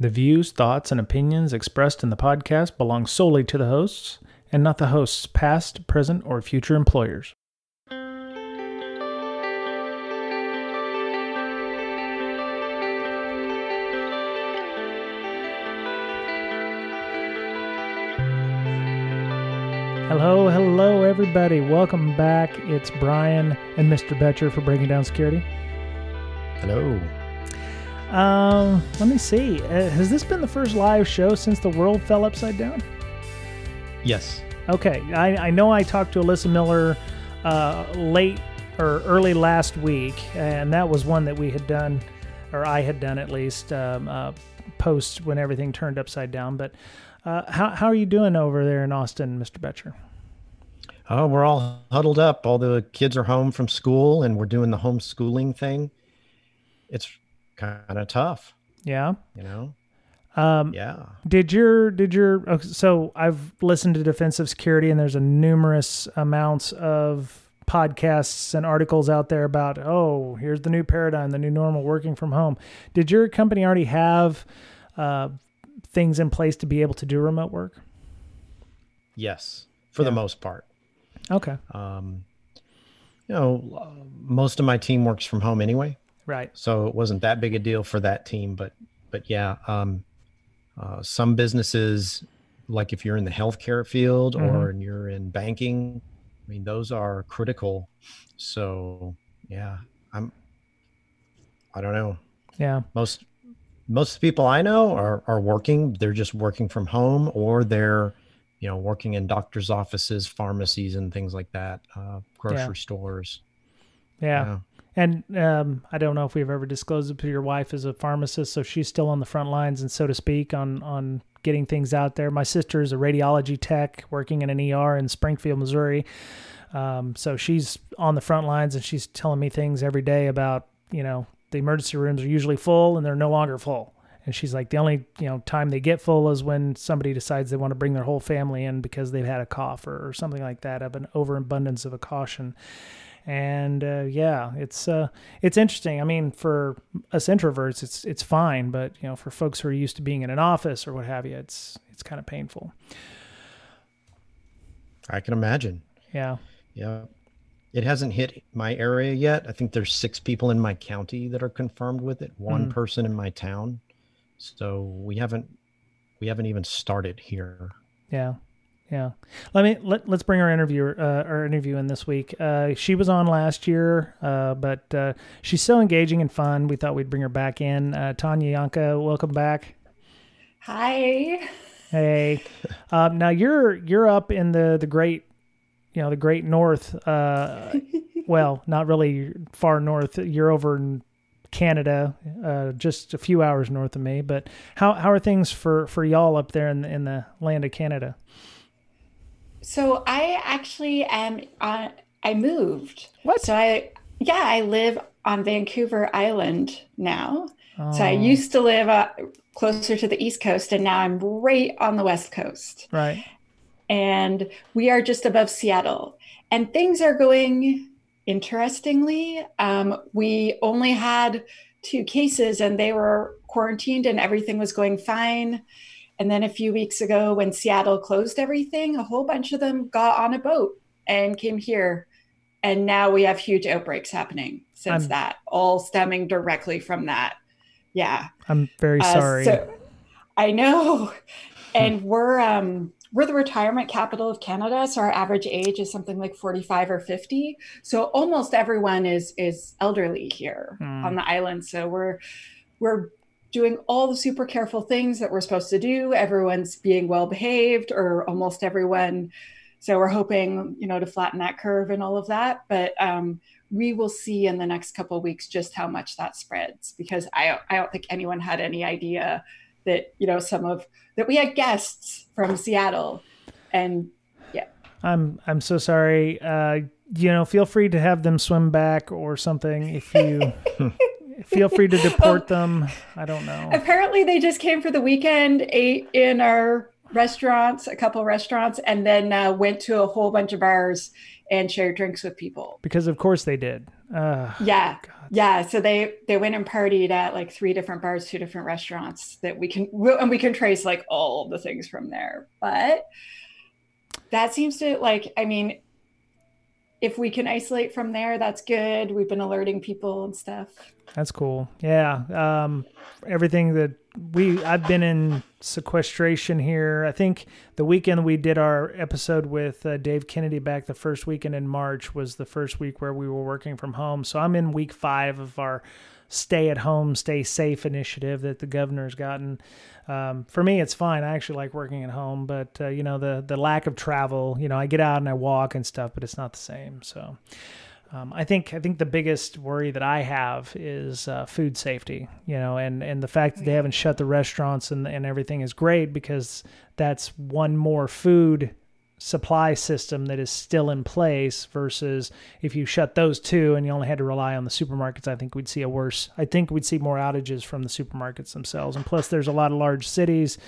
The views, thoughts, and opinions expressed in the podcast belong solely to the hosts and not the host's past, present, or future employers. Hello, everybody. Welcome back. It's Brian and Mr. Betcher for Breaking Down Security. Hello. Let me see. Has this been the first live show since the world fell upside down? Yes. Okay. I know I talked to Alyssa Miller late or early last week, and that was one that we had done, or I had done at least, post when everything turned upside down. But how are you doing over there in Austin, Mr. Betcher? Oh, we're all huddled up. All the kids are home from school, and we're doing the homeschooling thing. It's kind of tough. Yeah. You know? Yeah. So I've listened to Defensive Security, and there's a numerous amounts of podcasts and articles out there about, here's the new paradigm, the new normal, working from home. Did your company already have things in place to be able to do remote work? Yes, for the most part. Okay. Most of my team works from home anyway. Right. So it wasn't that big a deal for that team, but yeah, some businesses, like if you're in the healthcare field or you're in banking, I mean, those are critical. So yeah, I don't know. Yeah. Most people I know are working. They're just working from home, or they're, working in doctor's offices, pharmacies, and things like that, grocery stores. Yeah. And I don't know if we've ever disclosed it, but your wife is a pharmacist, so she's still on the front lines, and so to speak, on getting things out there. My sister is a radiology tech working in an ER in Springfield, Missouri. So she's on the front lines, and she's telling me things every day about, the emergency rooms are usually full, and they're no longer full. And she's like, the only time they get full is when somebody decides they want to bring their whole family in because they've had a cough or something like that, of an overabundance of a caution. And it's interesting. I mean, for us introverts, it's fine, but for folks who are used to being in an office or what have you, it's kind of painful. I can imagine. Yeah. Yeah. It hasn't hit my area yet. I think there's 6 people in my county that are confirmed with it. One person in my town. So we haven't even started here. Yeah. Yeah. Let's bring our interview in this week. She was on last year, but she's so engaging and fun. We thought we'd bring her back in. Tanya Janca, welcome back. Hi. Hey. Now you're up in the great, the great north. Well, not really far north. You're over in Canada, just a few hours north of me. But how are things for y'all up there in the land of Canada? So I actually am I moved. What? So I live on Vancouver Island now. Oh. So I used to live closer to the East Coast, and now I'm right on the West Coast. Right. And we are just above Seattle. And things are going interestingly. We only had 2 cases, and they were quarantined, and everything was going fine. And then a few weeks ago, when Seattle closed everything, a whole bunch of them got on a boat and came here. And now we have huge outbreaks happening since that, all stemming directly from that. Yeah. I'm very sorry. So, I know. And we're the retirement capital of Canada. So our average age is something like 45 or 50. So almost everyone is elderly here on the island. So we're doing all the super careful things that we're supposed to do. Everyone's being well behaved, or almost everyone. So we're hoping, to flatten that curve and all of that. But we will see in the next couple of weeks just how much that spreads, because I don't think anyone had any idea that, that we had guests from Seattle. And yeah. I'm so sorry. Feel free to have them swim back or something if you feel free to deport them. I don't know. Apparently they just came for the weekend, ate in our restaurants, a couple restaurants, and then went to a whole bunch of bars and shared drinks with people. Because of course they did. Yeah. God. Yeah. So they went and partied at like 3 different bars, 2 different restaurants that we can trace like all the things from there. But that seems to I mean, if we can isolate from there, that's good. We've been alerting people and stuff. That's cool. Yeah. Everything that I've been in sequestration here. I think the weekend we did our episode with Dave Kennedy back, the first weekend in March was the first week where we were working from home. So I'm in week 5 of our stay at home, stay safe initiative that the governor's gotten. For me, it's fine. I actually like working at home, but the lack of travel, I get out and I walk and stuff, but it's not the same. So I think the biggest worry that I have is food safety, and the fact that they haven't shut the restaurants and everything is great, because that's one more food supply system that is still in place, versus if you shut those 2 and you only had to rely on the supermarkets, I think we'd see more outages from the supermarkets themselves. And plus there's a lot of large cities,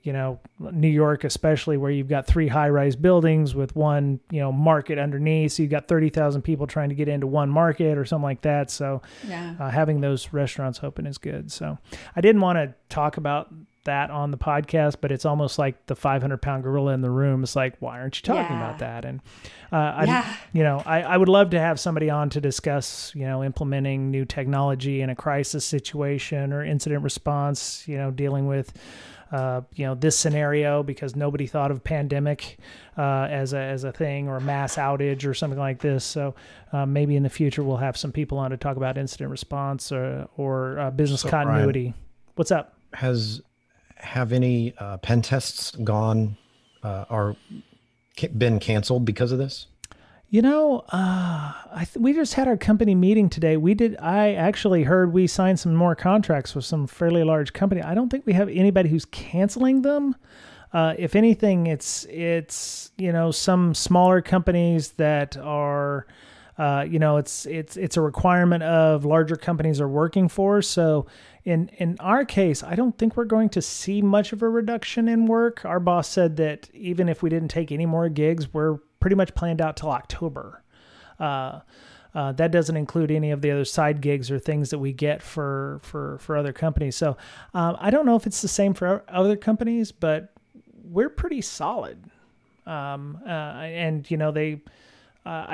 New York especially, where you've got 3 high-rise buildings with one, market underneath. So you've got 30,000 people trying to get into one market or something like that. So having those restaurants open is good. So I didn't want to talk about that on the podcast, but it's almost like the 500-pound gorilla in the room. It's like, why aren't you talking about that? And I would love to have somebody on to discuss, implementing new technology in a crisis situation or incident response, dealing with this scenario, because nobody thought of pandemic as a thing, or a mass outage or something like this. So maybe in the future we'll have some people on to talk about incident response or business continuity. Ryan, what's up? Have any pen tests gone or been canceled because of this? We just had our company meeting today. I actually heard we signed some more contracts with some fairly large company. I don't think we have anybody who's canceling them. If anything, it's some smaller companies that are, it's a requirement of larger companies are working for. So in our case, I don't think we're going to see much of a reduction in work. Our boss said that even if we didn't take any more gigs, we're pretty much planned out till October. That doesn't include any of the other side gigs or things that we get for other companies. So I don't know if it's the same for other companies, but we're pretty solid. I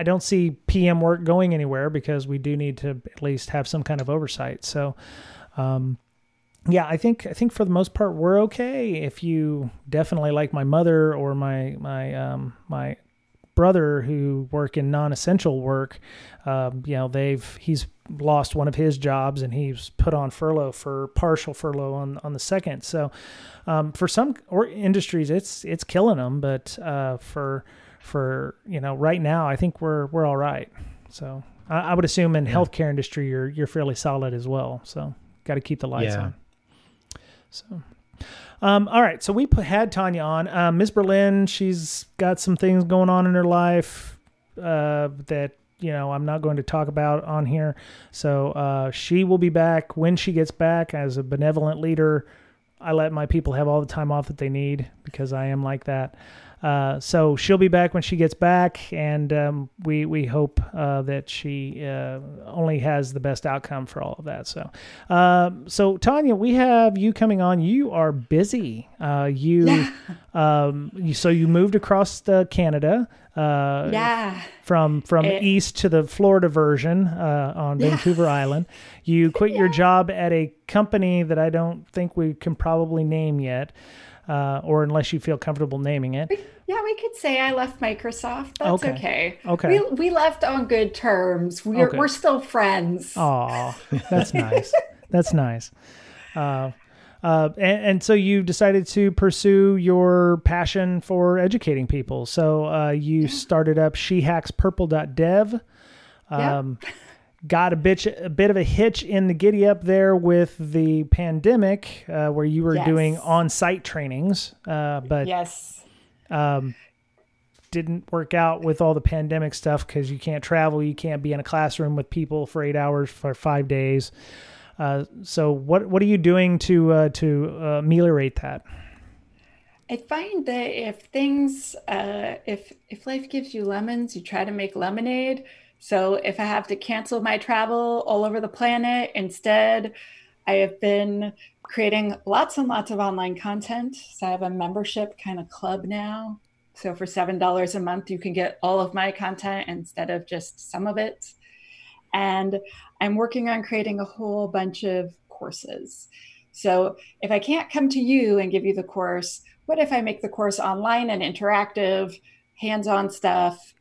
don't see PM work going anywhere, because we do need to at least have some kind of oversight. So, I think for the most part we're okay. If you definitely, like my mother or my brother who work in non-essential work, he's lost one of his jobs and he's put on partial furlough on the second. So, for some industries it's killing them, but for right now, I think we're all right. So I would assume in healthcare industry, you're fairly solid as well. So got to keep the lights on. So, all right. So we had Tanya on. Ms. Berlin, she's got some things going on in her life that I'm not going to talk about on here. So she will be back when she gets back. As a benevolent leader, I let my people have all the time off that they need, because I am like that. So she'll be back when she gets back, and we hope that she only has the best outcome for all of that. So Tanya, we have you coming on. You are busy. So you moved across Canada. From east to the Florida version on Vancouver Island. You quit your job at a company that I don't think we can probably name yet. Or unless you feel comfortable naming it. Yeah, we could say I left Microsoft. That's okay. Okay. We left on good terms. We're still friends. Oh, that's nice. That's nice. And so you decided to pursue your passion for educating people. So you started up shehackspurple.dev. Got a bit of a hitch in the giddy up there with the pandemic, where you were doing on-site trainings, but didn't work out with all the pandemic stuff, because you can't travel, you can't be in a classroom with people for 8 hours for 5 days. So what are you doing to ameliorate that? I find that if things, if life gives you lemons, you try to make lemonade. So if I have to cancel my travel all over the planet, instead, I have been creating lots and lots of online content. So I have a membership kind of club now. So for $7 a month, you can get all of my content instead of just some of it. And I'm working on creating a whole bunch of courses. So if I can't come to you and give you the course, what if I make the course online and interactive, hands-on stuff,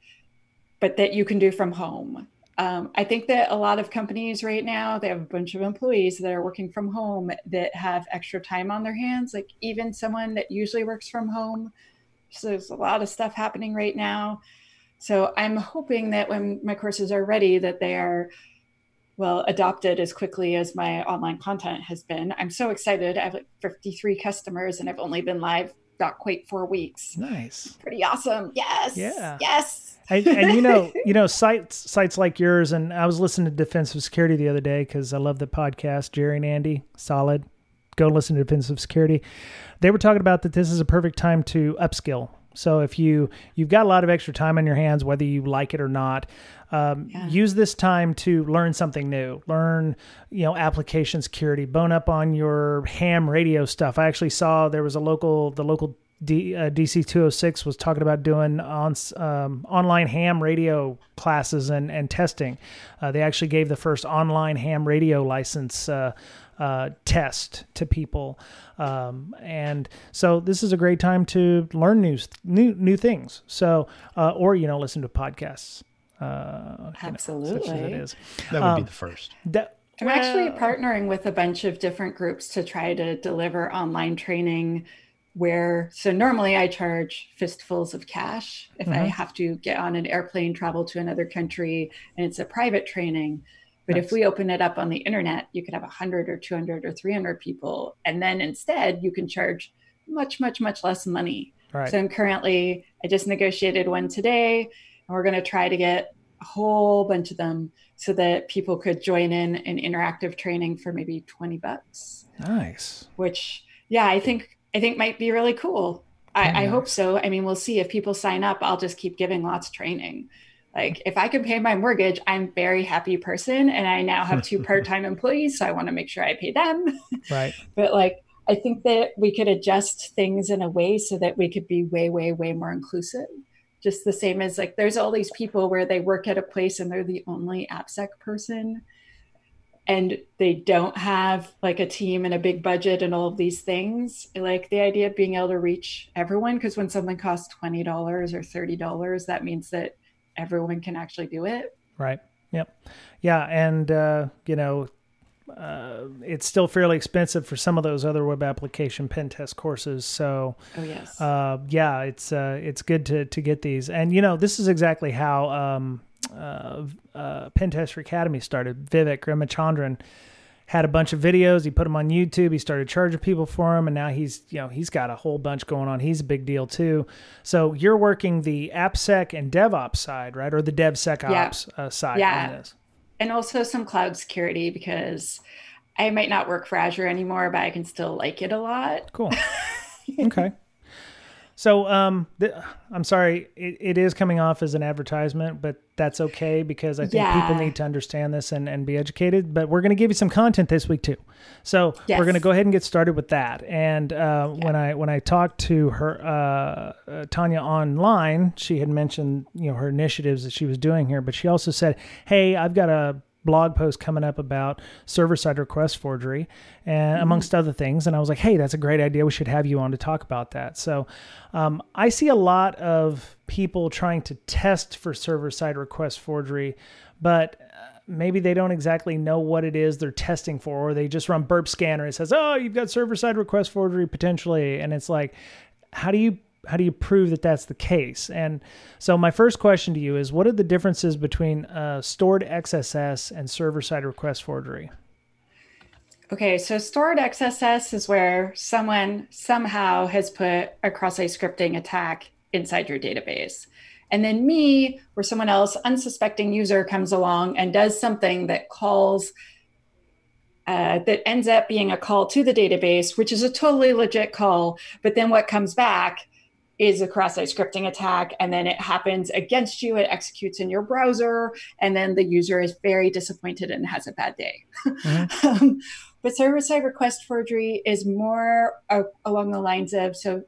but that you can do from home? I think that a lot of companies right now, they have a bunch of employees that are working from home that have extra time on their hands, like even someone that usually works from home. So there's a lot of stuff happening right now. So I'm hoping that when my courses are ready, that they are, well, adopted as quickly as my online content has been. I'm so excited. I have like 53 customers and I've only been live not quite 4 weeks. Nice. Pretty awesome. Yes. Yeah. Yes. And sites like yours, and I was listening to Defensive Security the other day because I love the podcast, Jerry and Andy, solid. Go listen to Defensive Security. They were talking about that this is a perfect time to upskill. So if you've got a lot of extra time on your hands, whether you like it or not, use this time to learn something new. Learn, application security. Bone up on your ham radio stuff. I actually saw there was the local DC 206 was talking about doing online ham radio classes and testing. They actually gave the first online ham radio license test to people. And so this is a great time to learn new things. So, or, listen to podcasts. Absolutely. Such as it is. That would be the first. I'm actually partnering with a bunch of different groups to try to deliver online training so normally I charge fistfuls of cash if I have to get on an airplane, travel to another country, and it's a private training. But if we open it up on the internet, you could have 100 or 200 or 300 people. And then instead you can charge much, much, much less money. Right. So I just negotiated one today, and we're going to try to get a whole bunch of them so that people could join in an interactive training for maybe $20. Nice. Which, I think might be really cool. I hope so. I mean, we'll see. If people sign up, I'll just keep giving lots of training. Like if I can pay my mortgage, I'm a very happy person. And I now have 2 part-time employees, so I want to make sure I pay them. Right. But I think that we could adjust things in a way so that we could be way, way, way more inclusive. Just the same as there's all these people where they work at a place and they're the only AppSec person. And they don't have a team and a big budget and all of these things. Like the idea of being able to reach everyone, because when something costs $20 or $30, that means that everyone can actually do it. Right. Yep. Yeah. And, it's still fairly expensive for some of those other web application pen test courses. So, it's good to get these. And, this is exactly how, Pen Tester Academy started. Vivek Ramachandran had a bunch of videos. He put them on YouTube. He started charging people for them, and now he's got a whole bunch going on. He's a big deal too. So you're working the AppSec and DevOps side, right, or the DevSecOps side on this, and also some cloud security, because I might not work for Azure anymore, but I can still like it a lot. Cool. Okay. So I'm sorry, it is coming off as an advertisement, but that's okay because I think people need to understand this and be educated. But we're going to give you some content this week too. So we're going to go ahead and get started with that. And when I talked to her, Tanya online, she had mentioned her initiatives that she was doing here, but she also said, "Hey, I've got a blog post coming up about server-side request forgery and amongst other things." And I was like, hey, that's a great idea. We should have you on to talk about that. So I see a lot of people trying to test for server-side request forgery, but maybe they don't exactly know what it is they're testing for, or they just run burp scanner. It says, oh, you've got server-side request forgery potentially. And it's like, how do you prove that that's the case? And so my first question to you is, what are the differences between stored XSS and server-side request forgery? Okay, so stored XSS is where someone somehow has put a cross-site scripting attack inside your database. And then me or someone else, unsuspecting user, comes along and does something that calls, that ends up being a call to the database, which is a totally legit call. But then what comes back is a cross-site scripting attack, and then it happens against you, it executes in your browser, and then the user is very disappointed and has a bad day. Mm-hmm. But server-side request forgery is more along the lines of, so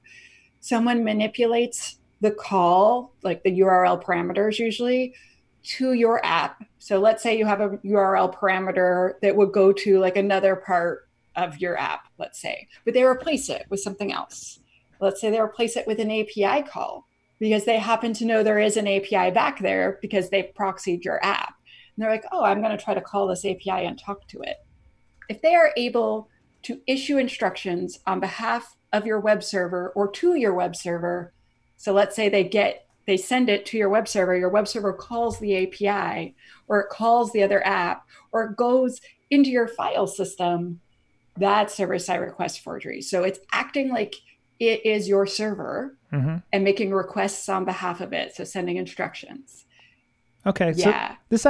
someone manipulates the call, like the URL parameters usually, to your app. So let's say you have a URL parameter that would go to like another part of your app, let's say, but they replace it with something else. Let's say they replace it with an API call because they happen to know there is an API back there because they've proxied your app. And they're like, oh, I'm going to try to call this API and talk to it. If they are able to issue instructions on behalf of your web server or to your web server, so let's say they send it to your web server calls the API, or it calls the other app, or it goes into your file system, that's server-side request forgery. So it's acting like it is your server and making requests on behalf of it. So sending instructions. Okay. Yeah. So this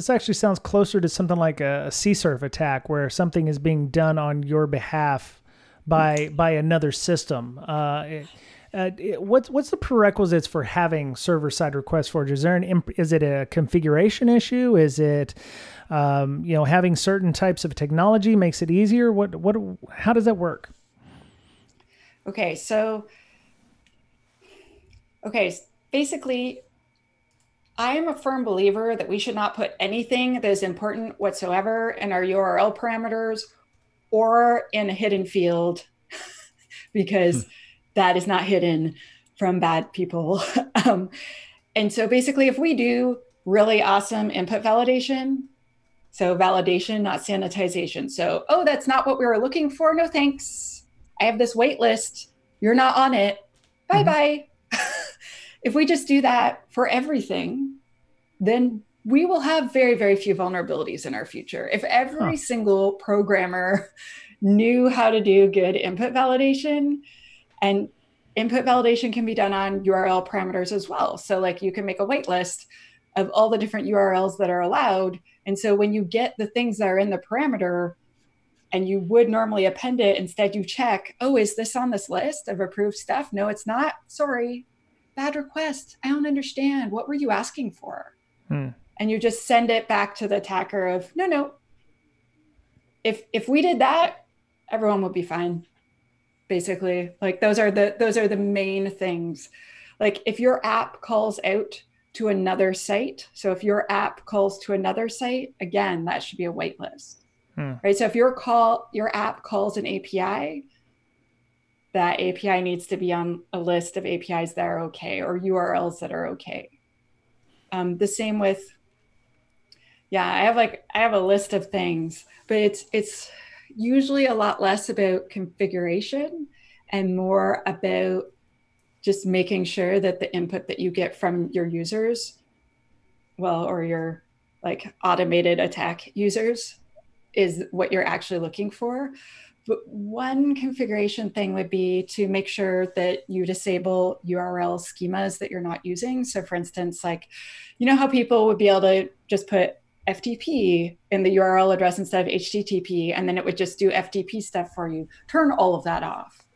actually sounds closer to something like a CSRF attack, where something is being done on your behalf by another system. What's the prerequisites for having server-side request forgery? Is it a configuration issue? Is it having certain types of technology makes it easier? How does that work? Okay, basically, I am a firm believer that we should not put anything that is important whatsoever in our URL parameters or in a hidden field because that is not hidden from bad people. And so basically, if we do really awesome input validation, so validation, not sanitization. So, oh, that's not what we were looking for. No, thanks. I have this wait list. You're not on it. Bye-bye. If we just do that for everything, then we will have very, very few vulnerabilities in our future. If every single programmer knew how to do good input validation, and input validation can be done on URL parameters as well. So like you can make a wait list of all the different URLs that are allowed. And so when you get the things that are in the parameter, and you would normally append it, instead you check, oh, is this on this list of approved stuff? No, it's not. Sorry. Bad request. I don't understand. What were you asking for? And you just send it back to the attacker of, no. If we did that, everyone would be fine. Basically, like those are the main things. Like if your app calls out to another site, so if your app calls to another site, again, that should be a whitelist. Right. So if your app calls an API, that API needs to be on a list of APIs that are okay, or URLs that are okay. The same with, I have a list of things, but it's usually a lot less about configuration and more about just making sure that the input that you get from your users, or your like automated attack users, is what you're actually looking for. But one configuration thing would be to make sure that you disable URL schemas that you're not using. So for instance, like, you know how people would be able to just put FTP in the URL address instead of HTTP, and then it would just do FTP stuff for you. Turn all of that off,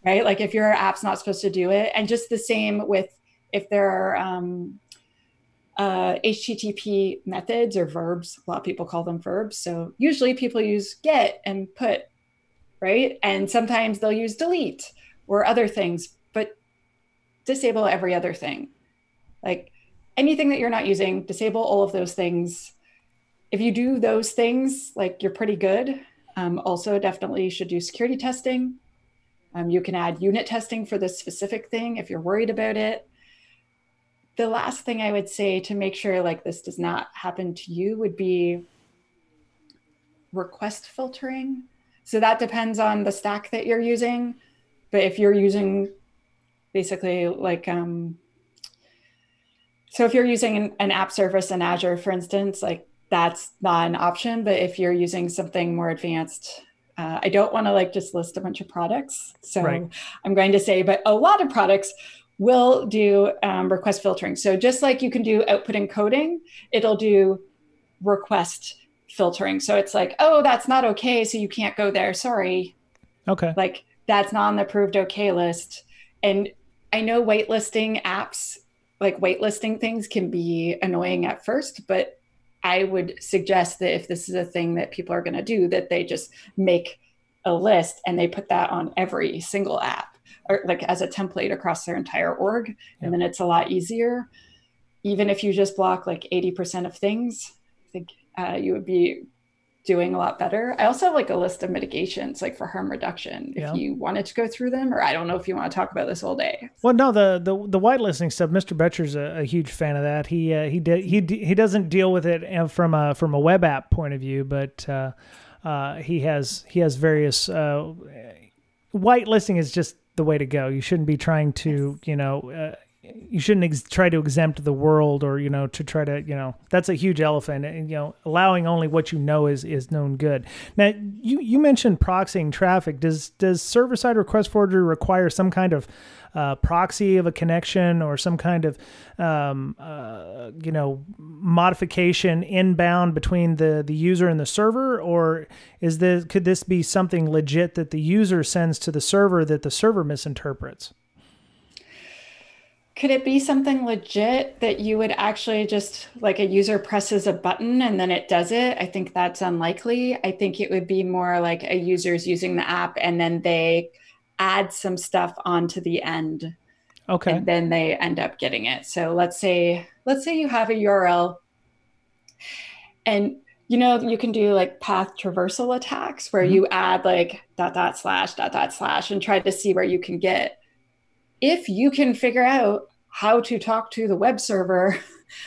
right? Like if your app's not supposed to do it. And just the same with if there are HTTP methods or verbs. A lot of people call them verbs. So usually people use get and put, right? And sometimes they'll use delete or other things, but disable every other thing. Like anything that you're not using, disable all of those things. If you do those things, like you're pretty good. Also, definitely should do security testing. You can add unit testing for this specific thing if you're worried about it. The last thing I would say to make sure like this does not happen to you would be request filtering. So that depends on the stack that you're using. But if you're using basically like, so if you're using an app service in Azure, for instance, like that's not an option. But if you're using something more advanced, I don't want to like just list a bunch of products. So right. I'm going to say, but a lot of products will do request filtering. So just like you can do output encoding, it'll do request filtering. So it's like, oh, that's not okay, so you can't go there. Sorry. Okay. Like that's not on the approved okay list. And I know whitelisting apps, like whitelisting things can be annoying at first, but I would suggest that if this is a thing that people are going to do, that they just make a list and they put that on every single app, or like as a template across their entire org. Yep. And then it's a lot easier. Even if you just block like 80% of things, I think you would be doing a lot better. I also have like a list of mitigations, like for harm reduction, if you wanted to go through them, or I don't know if you want to talk about this all day. Well, no, the whitelisting stuff, Mr. Betcher's a huge fan of that. He doesn't deal with it from a web app point of view, but he has various whitelisting is just the way to go. You shouldn't be trying to, you shouldn't try to exempt the world, or, to try to, that's a huge elephant, and, allowing only what is known good. Now, you mentioned proxying traffic. Does server-side request forgery require some kind of proxy of a connection, or some kind of, modification inbound between the user and the server? Or could this be something legit that the user sends to the server that the server misinterprets? Could it be something legit that you would actually just, like, a user presses a button and then it does it? I think that's unlikely. I think it would be more like a user's using the app and then they add some stuff onto the end. Okay. And then they end up getting it. So let's say you have a URL and you can do like path traversal attacks where you add like .. and try to see where you can get. If you can figure out how to talk to the web server,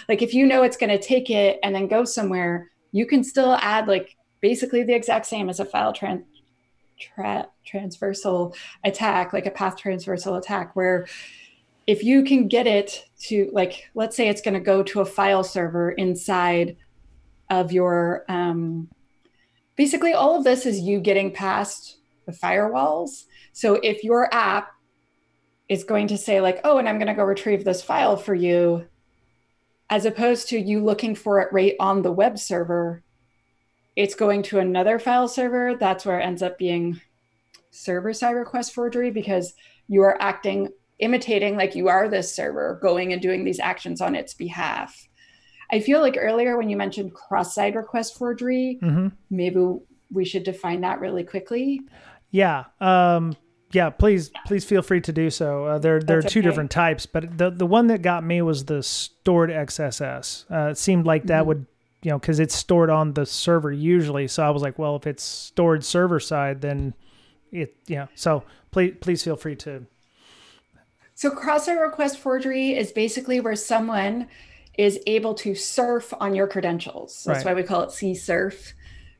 like if it's going to take it and then go somewhere, you can still add like basically the exact same as a file transversal attack, like a path transversal attack, where if you can get it to, like, let's say it's going to go to a file server inside of your, basically all of this is you getting past the firewalls. So if your app is going to say like, oh, and I'm going to go retrieve this file for you, as opposed to you looking for it right on the web server, it's going to another file server. That's where it ends up being server-side request forgery, because you are imitating like you are this server, going and doing these actions on its behalf. I feel like earlier when you mentioned cross-site request forgery, maybe we should define that really quickly. Yeah. Yeah, please feel free to do so. There are two different types, but the one that got me was the stored XSS. It seemed like that would, because it's stored on the server usually. So I was like, well, if it's stored server side, then So please feel free to. So cross-site request forgery is basically where someone is able to surf on your credentials. That's why we call it CSurf.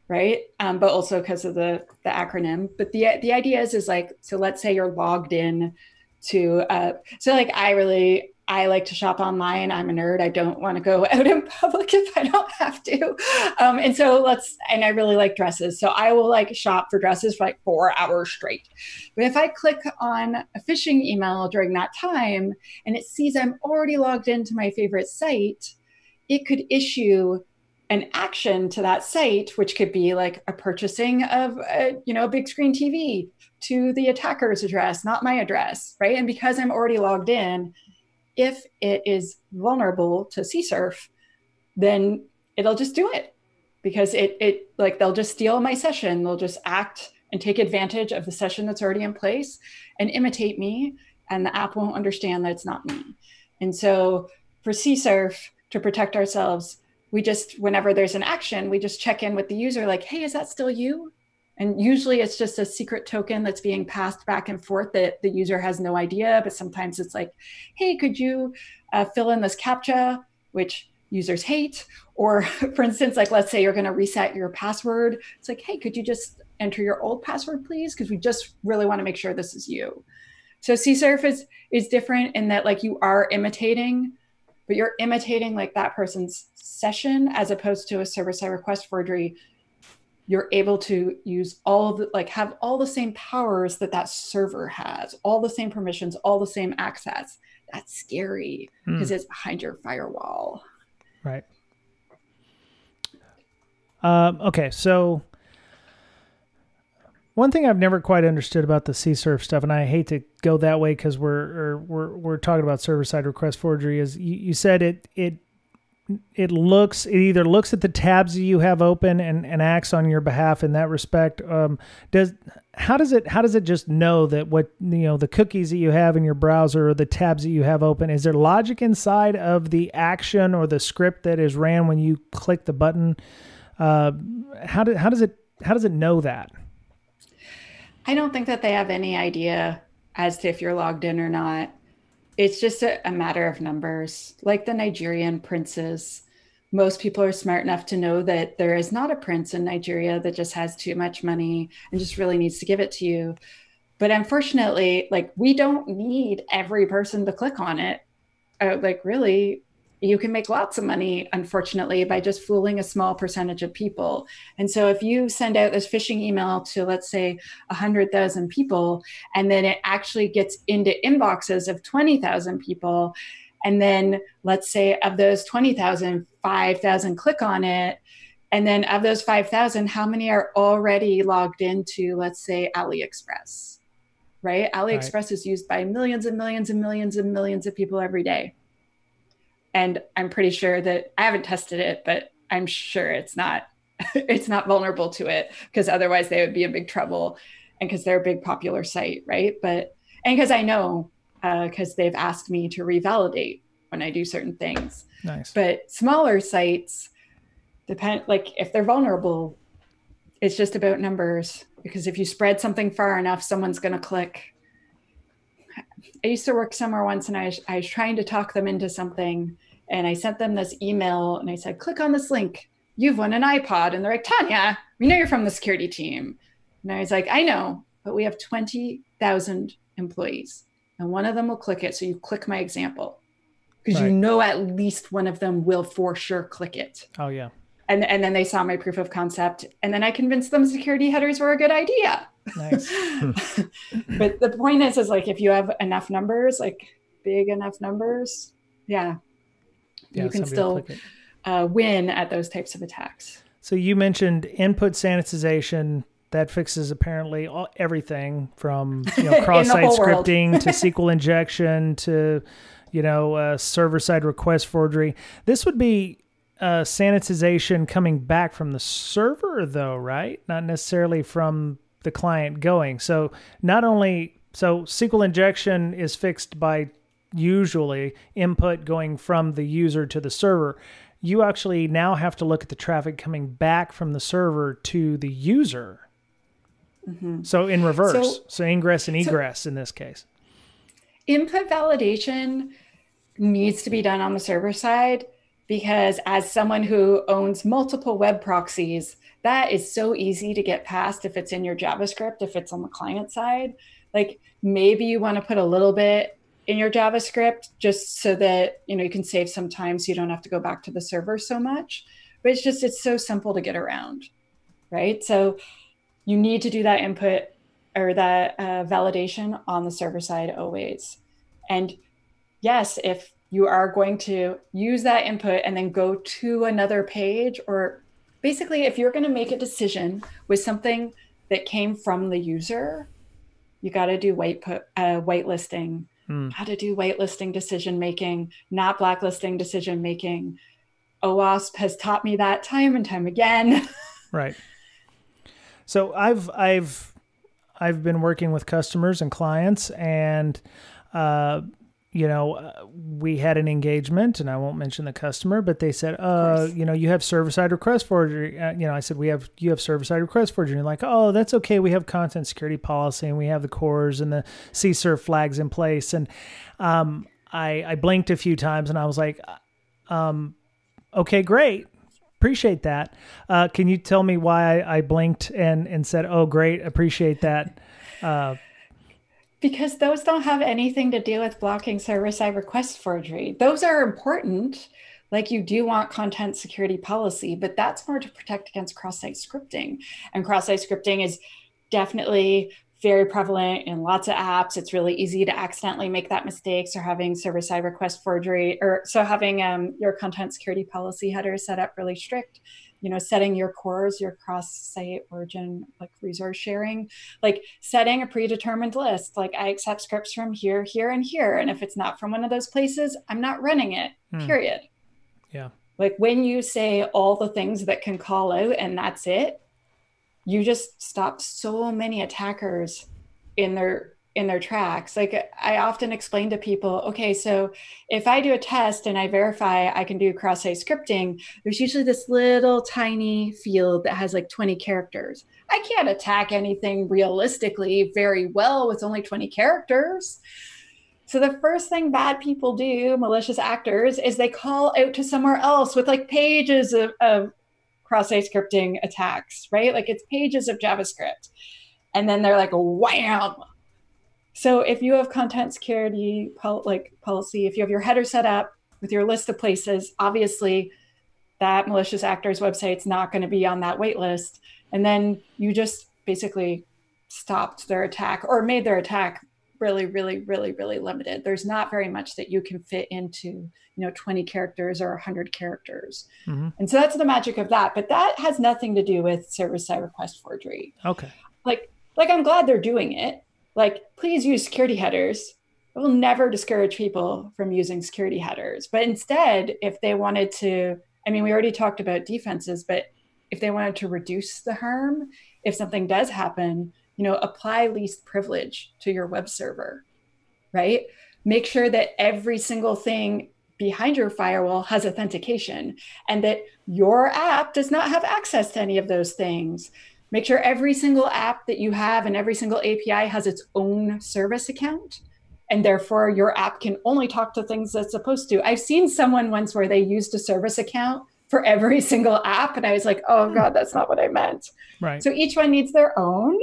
Right. But also because of the acronym. But the idea is like, so let's say you're logged in to, so like I like to shop online. I'm a nerd. I don't want to go out in public if I don't have to. And I really like dresses. So I will like shop for dresses for like 4 hours straight. But if I click on a phishing email during that time and it sees I'm already logged into my favorite site, it could issue an action to that site, which could be like a purchasing of a big screen TV to the attacker's address, not my address, right? And because I'm already logged in, if it is vulnerable to CSurf, then it'll just do it, because it like they'll just steal my session. They'll just act and take advantage of the session that's already in place and imitate me, and the app won't understand that it's not me. And so for CSurf, to protect ourselves, whenever there's an action, we just check in with the user like, hey, is that still you? And usually it's just a secret token that's being passed back and forth that the user has no idea. But sometimes it's like, hey, could you fill in this CAPTCHA, which users hate? Or for instance, like, let's say you're going to reset your password. It's like, hey, could you just enter your old password, please? Because we just really want to make sure this is you. So CSurf is different in that, like, you are imitating, but you're imitating like that person's session, as opposed to a server-side request forgery. You're able to use have all the same powers that server has, all the same permissions, all the same access. That's scary because it's behind your firewall. Right. Okay. So One thing I've never quite understood about the CSRF stuff, and I hate to go that way because we're talking about server-side request forgery, is you said it either looks at the tabs that you have open and acts on your behalf in that respect. How does it just know that what, the cookies that you have in your browser or the tabs that you have open, is there logic inside of the action or the script that is ran when you click the button? How does it know that? I don't think that they have any idea as to if you're logged in or not. It's just a matter of numbers. Like the Nigerian princes, most people are smart enough to know that there is not a prince in Nigeria that just has too much money and just really needs to give it to you. But unfortunately, like, we don't need every person to click on it. Really, you can make lots of money, unfortunately, by just fooling a small percentage of people. And so if you send out this phishing email to, let's say, 100,000 people, and then it actually gets into inboxes of 20,000 people, and then let's say of those 20,000, 5,000 click on it, and then of those 5,000, how many are already logged into, let's say, AliExpress, right? AliExpress is used by millions and millions and millions and millions of people every day. And I'm pretty sure that, I haven't tested it, but I'm sure it's not vulnerable to it, because otherwise they would be in big trouble, and because they're a big popular site, right? And because I know, because they've asked me to revalidate when I do certain things. Nice. But smaller sites, if they're vulnerable, it's just about numbers, because if you spread something far enough, someone's going to click. I used to work somewhere once, and I was trying to talk them into something, and I sent them this email and I said, click on this link. You've won an iPod. And they're like, Tanya, we know you're from the security team. And I was like, I know, but we have 20,000 employees and one of them will click it. So you click my example, because you know at least one of them will for sure click it. Oh, yeah. And then they saw my proof of concept, and then I convinced them security headers were a good idea. Nice. But the point is like, if you have enough numbers, like big enough numbers, you can still win at those types of attacks. So you mentioned input sanitization. That fixes apparently everything from cross-site scripting to SQL injection to server-side request forgery. This would be sanitization coming back from the server, though, right? Not necessarily from the client going. So SQL injection is fixed by usually input going from the user to the server. You actually now have to look at the traffic coming back from the server to the user. Mm-hmm. So in reverse, so ingress and egress in this case. Input validation needs to be done on the server side, because as someone who owns multiple web proxies, that is so easy to get past if it's in your JavaScript, if it's on the client side. Like, maybe you want to put a little bit in your JavaScript just so that, you can save some time so you don't have to go back to the server so much. But it's so simple to get around, right? So you need to do that input or that validation on the server side always. And yes, if you are going to use that input and then go to another page, or basically if you're going to make a decision with something that came from the user, you got to do whitelisting. How to do whitelisting decision-making, not blacklisting decision-making. OWASP has taught me that time and time again. Right. So I've been working with customers and clients, and we had an engagement, and I won't mention the customer, but they said, you have server-side request forgery. I said, you have server-side request forgery. And like, oh, that's okay. We have content security policy, and we have the cores and the CSRF flags in place. And I blinked a few times, and I was like, okay, great. Appreciate that. Can you tell me why I blinked and said, oh, great, appreciate that? Because those don't have anything to do with blocking server-side request forgery. Those are important. Like, you do want content security policy, but that's more to protect against cross-site scripting. And cross-site scripting is definitely very prevalent in lots of apps. It's really easy to accidentally make that mistake. So having server-side request forgery, having your content security policy header set up really strict setting your cores, your cross-site origin, like resource sharing, like setting a predetermined list. Like I accept scripts from here, here, and here. And if it's not from one of those places, I'm not running it, period. Yeah. Like when you say all the things that can call out and that's it, you just stop so many attackers in their tracks. Like I often explain to people, okay, so if I do a test and I verify I can do cross-site scripting, there's usually this little tiny field that has like 20 characters. I can't attack anything realistically very well with only 20 characters. So the first thing bad people do, malicious actors, is they call out to somewhere else with like pages of cross-site scripting attacks, right? Like it's pages of JavaScript. And then they're like, wham. So if you have content security policy, if you have your header set up with your list of places, obviously that malicious actor's website's not going to be on that wait list. And then you just basically stopped their attack or made their attack really, really, really, really limited. There's not very much that you can fit into, 20 characters or 100 characters. Mm-hmm. And so that's the magic of that. But that has nothing to do with server-side request forgery. Okay. Like I'm glad they're doing it. Like, please use security headers. It will never discourage people from using security headers. But instead, if they wanted to, we already talked about defenses, but if they wanted to reduce the harm, if something does happen, apply least privilege to your web server, right? Make sure that every single thing behind your firewall has authentication and that your app does not have access to any of those things. Make sure every single app that you have and every single API has its own service account. And therefore, your app can only talk to things that's supposed to. I've seen someone once where they used a service account for every single app. And I was like, oh God, that's not what I meant. Right. So each one needs their own.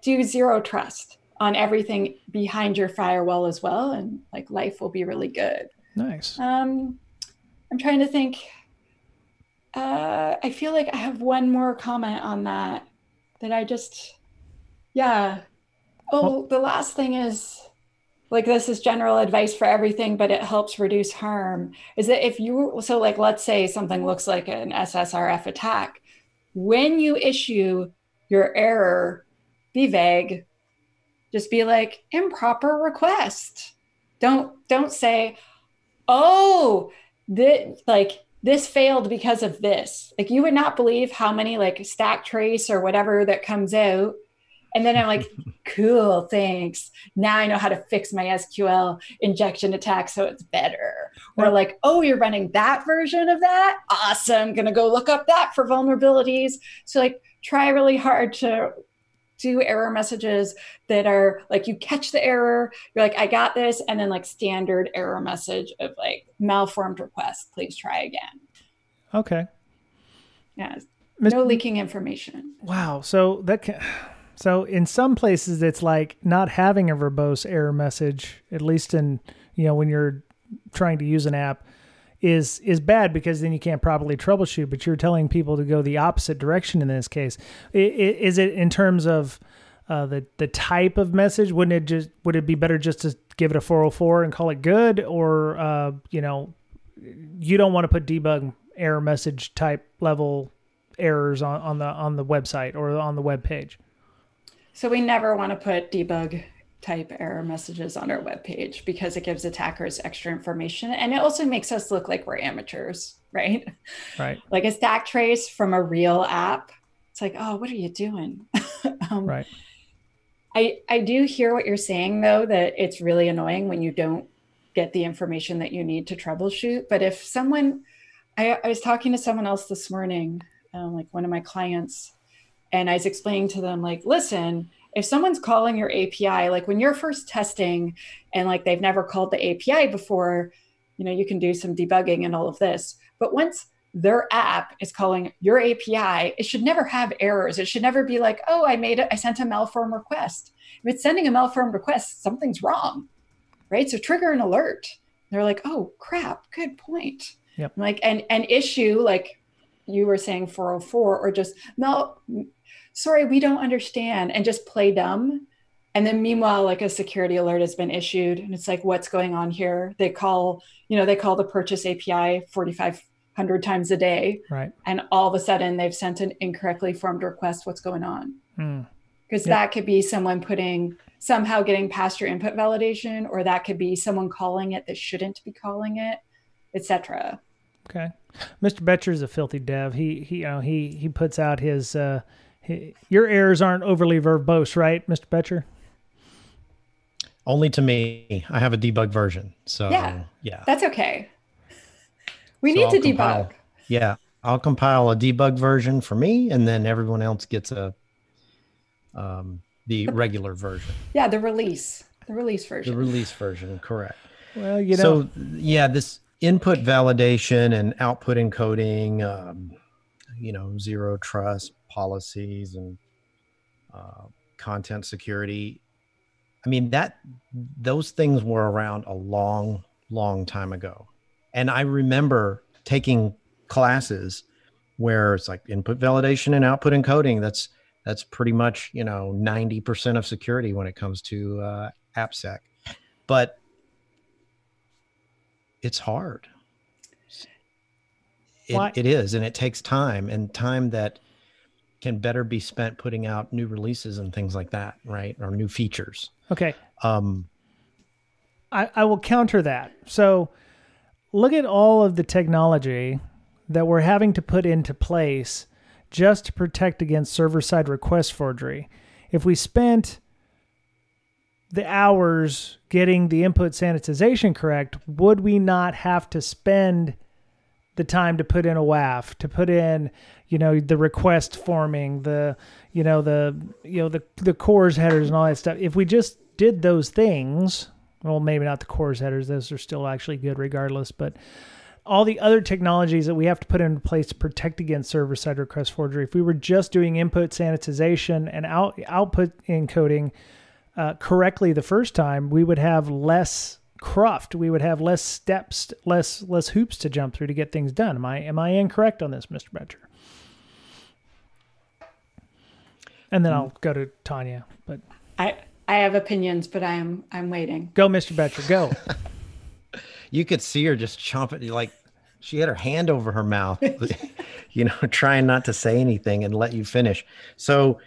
Do zero trust on everything behind your firewall as well. And like life will be really good. Nice. I'm trying to think. I feel like I have one more comment on that I just, yeah. Oh, the last thing is, like, this is general advice for everything, but it helps reduce harm, is that let's say something looks like an SSRF attack. When you issue your error, be vague. Just be like, improper request. Don't say, oh, this failed because of this. Like, you would not believe how many like stack trace or whatever that comes out. And then I'm like, cool, thanks. Now I know how to fix my SQL injection attack so it's better. Or like, oh, you're running that version of that? Awesome. Gonna go look up that for vulnerabilities. So like, try really hard to do error messages that are like, you catch the error, you're like, I got this. And then like standard error message of like malformed request, please try again. Okay. Yeah. No leaking information. Wow. So in some places it's like not having a verbose error message, at least in, when you're trying to use an app, is bad because then you can't properly troubleshoot, but you're telling people to go the opposite direction in this case. Is it in terms of the type of message? Would it be better just to give it a 404 and call it good? Or, you don't want to put debug error message type level errors on the website or on the web page? So we never want to put debug type error messages on our webpage because it gives attackers extra information. And it also makes us look like we're amateurs, right? Right. Like a stack trace from a real app. It's like, oh, what are you doing? Right. I do hear what you're saying, though, that it's really annoying when you don't get the information that you need to troubleshoot. But if someone, I was talking to someone else this morning, like one of my clients, and I was explaining to them, like, listen, if someone's calling your API, like when you're first testing and like they've never called the API before, you can do some debugging and all of this. But once their app is calling your API, it should never have errors. It should never be like, oh, I sent a malformed request. If it's sending a malformed request, something's wrong, right? So trigger an alert. They're like, oh, crap, good point. Yep. Like an issue, like you were saying 404, or just, no, sorry, we don't understand, and just play dumb. And then meanwhile, like a security alert has been issued and it's like, what's going on here? They call the purchase API 45 100 times a day. Right. And all of a sudden they've sent an incorrectly formed request. What's going on? Because that could be someone somehow getting past your input validation, or that could be someone calling it that shouldn't be calling it, etc. Okay. Mr. Betcher is a filthy dev. He puts out his, your errors aren't overly verbose, right, Mr. Betcher? Only to me. I have a debug version. So yeah. That's okay. We need to debug. Yeah. I'll compile a debug version for me, and then everyone else gets the regular version. Yeah, the release version. The release version, correct. Well, So yeah, this input validation and output encoding, zero trust policies and content security. I mean, those things were around a long, long time ago. And I remember taking classes where it's like input validation and output encoding. That's pretty much, 90% of security when it comes to AppSec. But it's hard. It is, and it takes time, and time that can better be spent putting out new releases and things like that, right? Or new features. Okay. I will counter that. So look at all of the technology that we're having to put into place just to protect against server-side request forgery. If we spent the hours getting the input sanitization correct, would we not have to spend the time to put in a WAF, to put in, the request forming, the CORS headers and all that stuff? If we just did those things, well, maybe not the CORS headers, those are still actually good regardless, but all the other technologies that we have to put into place to protect against server-side request forgery, if we were just doing input sanitization and output encoding correctly the first time, we would have less cruft. We would have less steps, less hoops to jump through to get things done. Am I incorrect on this, Mr. Betcher? And then I'll go to Tanya. But I have opinions, but I'm waiting. Go, Mr. Betcher, go. You could see her just chomping, like she had her hand over her mouth, trying not to say anything and let you finish. So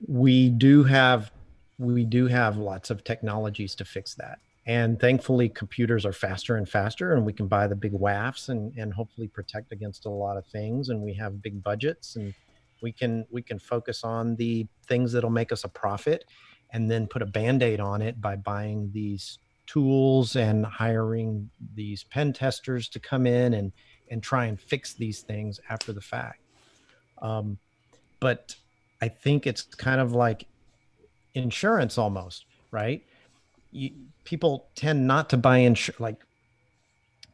we do have lots of technologies to fix that. And thankfully, computers are faster and faster, and we can buy the big WAFs and hopefully protect against a lot of things. And we have big budgets, and we can focus on the things that'll make us a profit, and then put a Band-Aid on it by buying these tools and hiring these pen testers to come in and try and fix these things after the fact. But I think it's kind of like insurance almost, right? People tend not to buy insurance, like,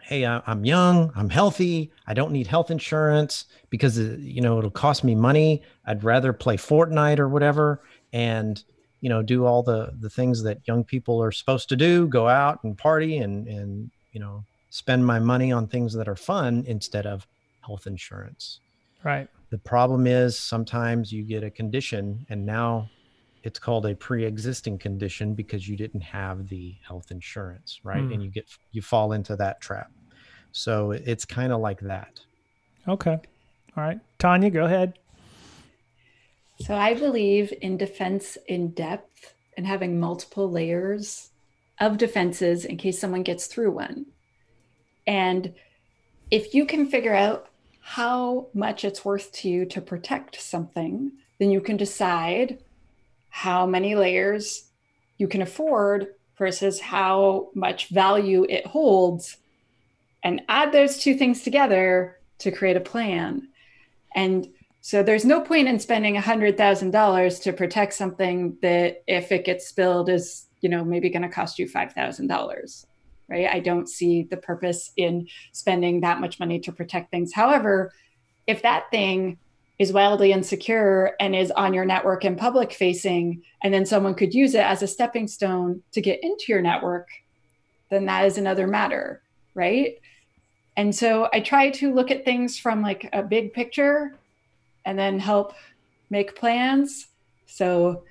hey, I'm young, I'm healthy, I don't need health insurance because, it'll cost me money. I'd rather play Fortnite or whatever and, do all the things that young people are supposed to do, go out and party and spend my money on things that are fun instead of health insurance. Right. The problem is sometimes you get a condition and now it's called a pre-existing condition because you didn't have the health insurance, right? And you fall into that trap. So it's kind of like that. Okay. All right. Tanya, go ahead. So I believe in defense in depth and having multiple layers of defenses in case someone gets through one. And if you can figure out how much it's worth to you to protect something, then you can decide how many layers you can afford versus how much value it holds, and add those two things together to create a plan. And so there's no point in spending $100,000 to protect something that if it gets spilled is, maybe going to cost you $5,000, right? I don't see the purpose in spending that much money to protect things. However, if that thing is wildly insecure and is on your network and public facing, and then someone could use it as a stepping stone to get into your network, then that is another matter, right? And so I try to look at things from like a big picture and then help make plans. So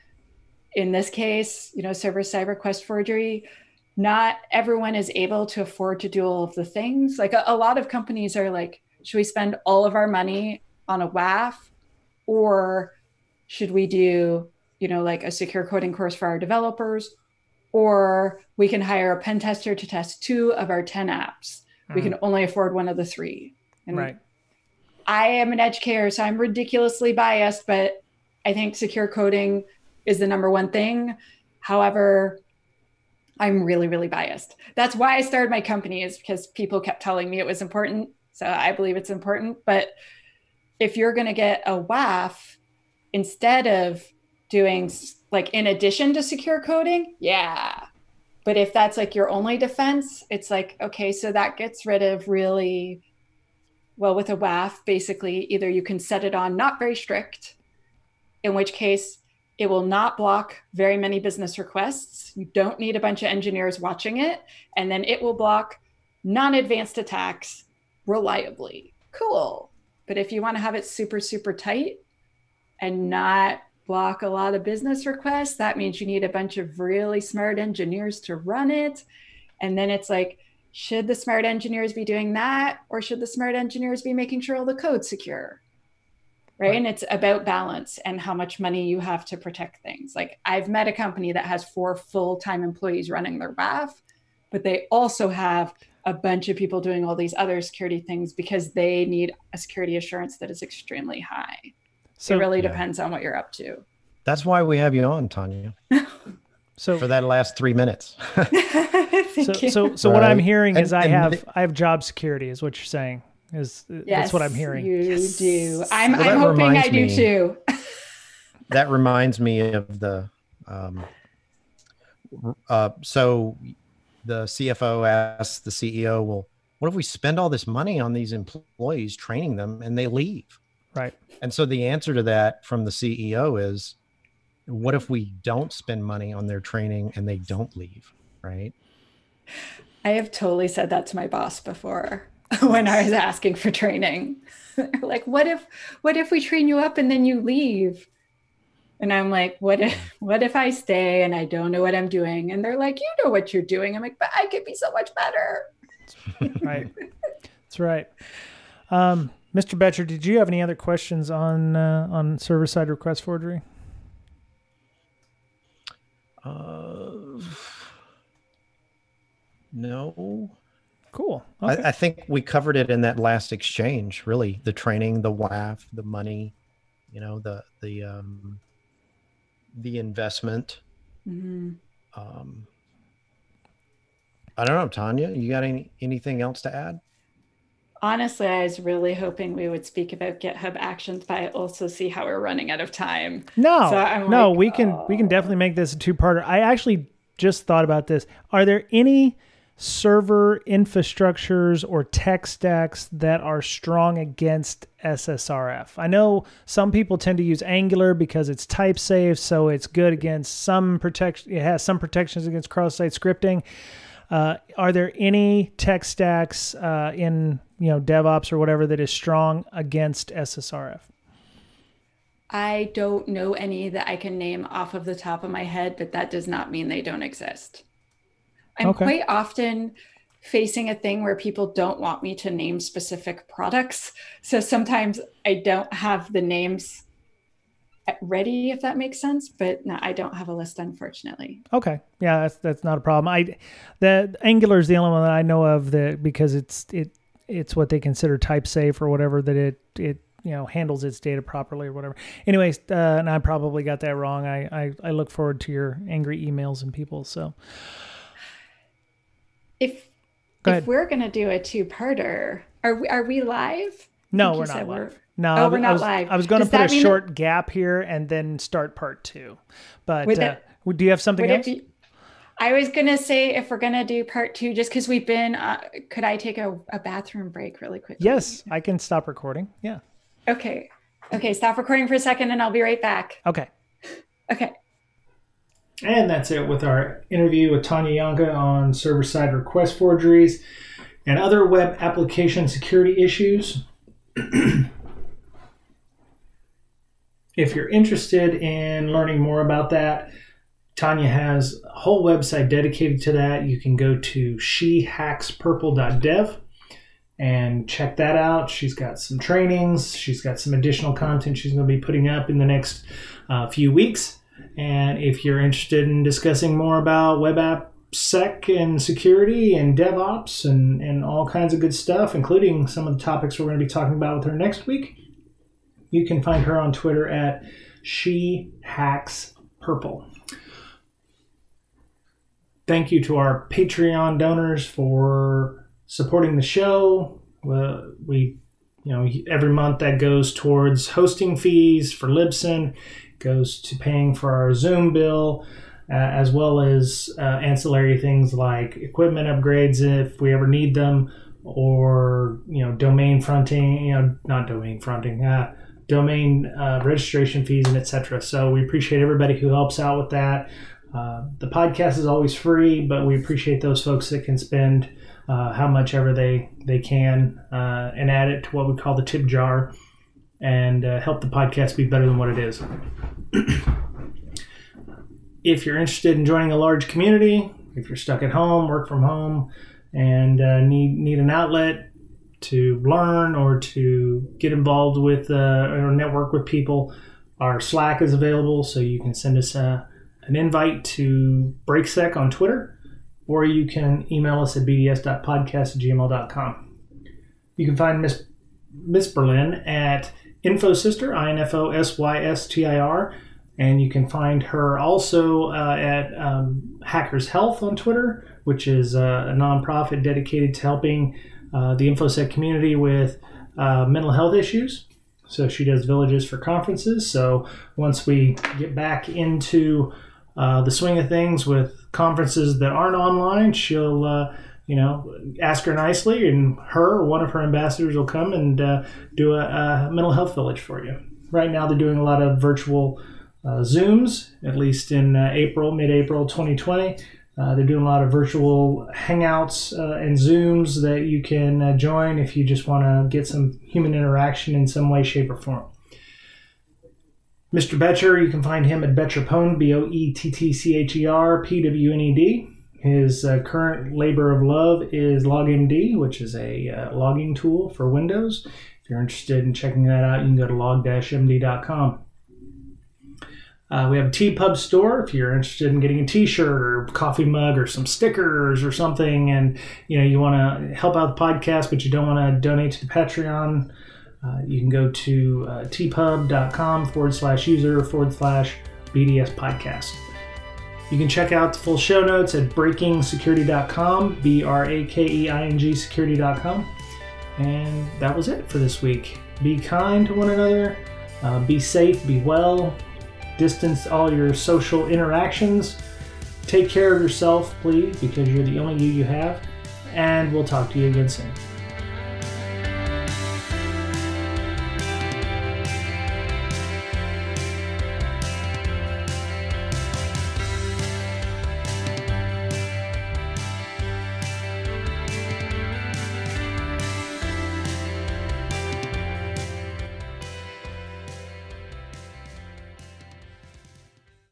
in this case, server-side request forgery, not everyone is able to afford to do all of the things. Like a lot of companies are like, should we spend all of our money on a WAF, or should we do, like a secure coding course for our developers, or we can hire a pen tester to test 2 of our 10 apps. We can only afford one of the 3. And right. I am an educator, so I'm ridiculously biased, but I think secure coding is the number one thing. However, I'm really, really biased. That's why I started my company, is because people kept telling me it was important. So I believe it's important. But if you're going to get a WAF instead of doing like in addition to secure coding, yeah. But if that's like your only defense, it's like, okay, so that gets rid of really, well, with a WAF, basically, either you can set it on not very strict, in which case it will not block very many business requests. You don't need a bunch of engineers watching it. And then it will block non-advanced attacks reliably. Cool. But if you want to have it super, super tight and not block a lot of business requests, that means you need a bunch of really smart engineers to run it. And then it's like, should the smart engineers be doing that? Or should the smart engineers be making sure all the code's secure? Right? And it's about balance and how much money you have to protect things. Like I've met a company that has 4 full-time employees running their WAF, but they also have a bunch of people doing all these other security things because they need a security assurance that is extremely high. So it really depends on what you're up to. That's why we have you on, Tanya. So for that last 3 minutes. So what I'm hearing is I have job security, is what you're saying. Yes, that's what I'm hearing. You do. I'm hoping I do too. That reminds me of the so the CFO asks the CEO, well, what if we spend all this money on these employees, training them, and they leave? Right. And so the answer to that from the CEO is, what if we don't spend money on their training and they don't leave? Right. I have totally said that to my boss before when I was asking for training. Like, what if we train you up and then you leave? And I'm like, what if I stay and I don't know what I'm doing? And they're like, you know what you're doing. I'm like, but I could be so much better. Right. That's right. Mr. Betcher, did you have any other questions on server-side request forgery? No. Cool. Okay. I think we covered it in that last exchange, really. The training, the WAF, the money, the investment. Mm-hmm. I don't know, Tanya, you got anything else to add? Honestly, I was really hoping we would speak about GitHub Actions, but I also see how we're running out of time. No, we can definitely make this a 2-parter. I actually just thought about this. Are there any server infrastructures or tech stacks that are strong against SSRF? I know some people tend to use Angular because it's type safe, so it's good against some protection. It has some protections against cross-site scripting. Are there any tech stacks in DevOps or whatever that is strong against SSRF? I don't know any that I can name off of the top of my head, but that does not mean they don't exist. I'm quite often facing a thing where people don't want me to name specific products. So sometimes I don't have the names ready, if that makes sense, but no, I don't have a list, unfortunately. Okay. Yeah, that's not a problem. The Angular is the only one that I know of because it's what they consider type safe or whatever, that it handles its data properly or whatever. Anyways, and I probably got that wrong. I look forward to your angry emails and people. So if we're going to do a 2-parter, are we live? No, we're not live. No, we're not live. I was going to put a short gap here and then start part 2. But do you have something else? I was going to say, if we're going to do part 2, just because we've been, could I take a bathroom break really quickly? Yes, I can stop recording. Yeah. Okay. Stop recording for a second and I'll be right back. Okay. And that's it with our interview with Tanya Janca on server-side request forgeries and other web application security issues. If you're interested in learning more about that, Tanya has a whole website dedicated to that. You can go to shehackspurple.dev and check that out. She's got some trainings. She's got some additional content she's going to be putting up in the next few weeks. And if you're interested in discussing more about web AppSec and security and DevOps and all kinds of good stuff, including some of the topics we're going to be talking about with her next week, you can find her on Twitter at shehackspurple. Thank you to our Patreon donors for supporting the show. We every month that goes towards hosting fees for Libsyn, goes to paying for our Zoom bill, as well as ancillary things like equipment upgrades if we ever need them, or domain fronting, domain registration fees, and etc. So we appreciate everybody who helps out with that. The podcast is always free, but we appreciate those folks that can spend how much ever they can and add it to what we call the tip jar and help the podcast be better than what it is. If you're interested in joining a large community, if you're stuck at home, work from home, and need an outlet to learn or to get involved with or network with people, our Slack is available, so you can send us an invite to Brakesec on Twitter, or you can email us at bds.podcast@gmail.com. You can find Miss Berlin at InfoSystir, INFOSYSTIR, and you can find her also at Hackers Health on Twitter, which is a nonprofit dedicated to helping the InfoSec community with mental health issues. So she does villages for conferences. So once we get back into the swing of things with conferences that aren't online, she'll ask her nicely, and her or one of her ambassadors will come and do a mental health village for you. Right now they're doing a lot of virtual Zooms, at least in mid-April 2020. They're doing a lot of virtual Hangouts and Zooms that you can join if you just want to get some human interaction in some way, shape, or form. Mr. Betcher, you can find him at Betcherpwned, BOETTCHERPWNED. His current labor of love is LogMD, which is a logging tool for Windows. If you're interested in checking that out, you can go to log-md.com. We have a TPub store if you're interested in getting a t-shirt or coffee mug or some stickers or something, and you want to help out the podcast but you don't want to donate to the Patreon. You can go to tpub.com/user/BDS podcast. You can check out the full show notes at breakingsecurity.com, BRAKEING security.com. And that was it for this week. Be kind to one another, be safe, be well, distance all your social interactions, take care of yourself, please, because you're the only you have, and we'll talk to you again soon.